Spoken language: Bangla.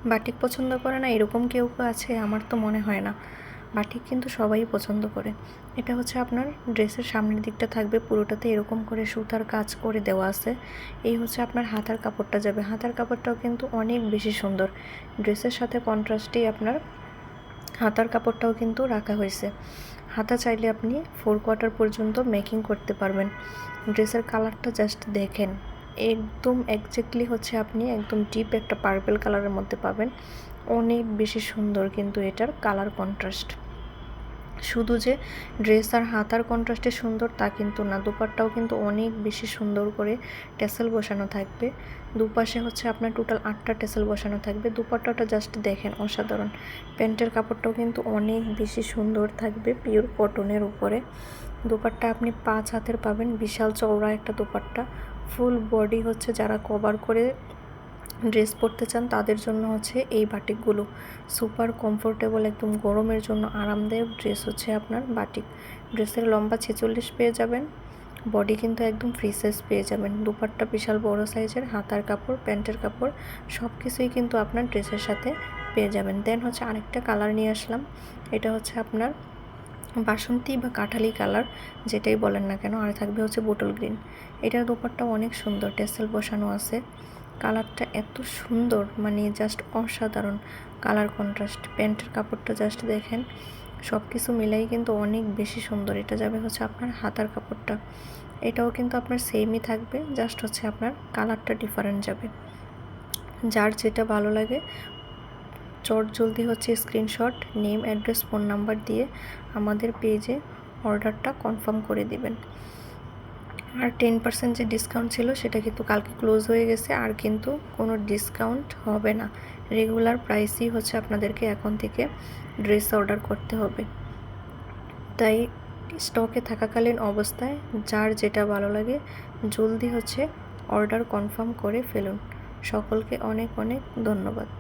বাটিক পছন্দ করে না এরকম কেউ আছে? আমার তো মনে হয় না। বাটিক কিন্তু সবাই পছন্দ করে। এটা হচ্ছে আপনার ড্রেসের সামনের দিকটা থাকবে পুরোটাতে এরকম করে সুতার কাজ করে দেওয়া আছে। এই হচ্ছে আপনার হাতার কাপড়টা যাবে। হাতার কাপড়টাও কিন্তু অনেক বেশি সুন্দর। ড্রেসের সাথে কন্ট্রাস্টেই আপনার হাতার কাপড়টাও কিন্তু রাখা হয়েছে। হাতা চাইলে আপনি 4 কোয়ার্টার পর্যন্ত মেকিং করতে পারবেন। ড্রেসের কালারটা জাস্ট দেখেন, একদম এক্স্যাক্টলি হচ্ছে আপনি একদম ডিপ একটা পার্পল কালারের মধ্যে পাবেন। অনেক বেশি সুন্দর কিন্তু এটার কালার কন্ট্রাস্ট। শুধু যে ড্রেস আর হাতার কন্ট্রাস্টে সুন্দর তা কিন্তু না, দুপাট্টাও কিন্তু অনেক বেশি সুন্দর করে টেসেল বসানো থাকবে। দুপাশে হচ্ছে আপনার টোটাল 8টা টেসেল বসানো থাকবে। দুপাট্টাটা জাস্ট দেখেন, অসাধারণ। প্যান্টের কাপড়টাও কিন্তু অনেক বেশি সুন্দর থাকবে, পিওর কটনের উপরে। দুপাট্টা আপনি 5 হাতের পাবেন, বিশাল চওড়া একটা দুপাট্টা। ফুল বডি হচ্ছে যারা কভার করে ড্রেস পরতে চান তাদের জন্য হচ্ছে এই বাটিকগুলো সুপার কমফোর্টেবল, একদম গরমের জন্য আরামদায়ক ড্রেস হচ্ছে আপনার বাটিক। ড্রেসের লম্বা 46 পেয়ে যাবেন, বডি কিন্তু একদম ফ্রি সাইজ পেয়ে যাবেন। দুপাট্টা বিশাল বড় সাইজের, হাতার কাপড়, প্যান্টের কাপড় সব কিছুই কিন্তু আপনার ড্রেসের সাথে পেয়ে যাবেন। দেন হচ্ছে আরেকটা কালার নিয়ে আসলাম, এটা হচ্ছে আপনার বাসন্তী বা কাঠালি কালার, যেটাই বলেন না কেন। আর থাকবে হচ্ছে বোটল গ্রিন। এটার দুপাট্টা অনেক সুন্দর, টেসেল বসানো আছে। কালারটা এত সুন্দর, মানে জাস্ট অসাধারণ কালার কন্ট্রাস্ট। প্যান্টের কাপড়টা জাস্ট দেখেন, সব কিছু মিলাই কিন্তু অনেক বেশি সুন্দর। এটা যাবে হচ্ছে আপনার হাতার কাপড়টা, এটাও কিন্তু আপনার সেমই থাকবে, জাস্ট হচ্ছে আপনার কালারটা ডিফারেন্ট যাবে। যার যেটা ভালো লাগে চট জলদি হচ্ছে screenshot, name, address, phone number দিয়ে আমাদের পেজে অর্ডারটা কনফার্ম করে দিবেন। আর 10% যে ডিসকাউন্ট ছিল সেটা কিন্তু কালকে ক্লোজ হয়ে গেছে, আর কিন্তু কোনো ডিসকাউন্ট হবে না। রেগুলার প্রাইসই হচ্ছে আপনাদেরকে এখন থেকে ড্রেস অর্ডার করতে হবে। তাই স্টকে থাকাকালীন অবস্থায় যার যেটা ভালো লাগে জলদি হচ্ছে অর্ডার কনফার্ম করে ফেলুন। সকলকে অনেক অনেক ধন্যবাদ।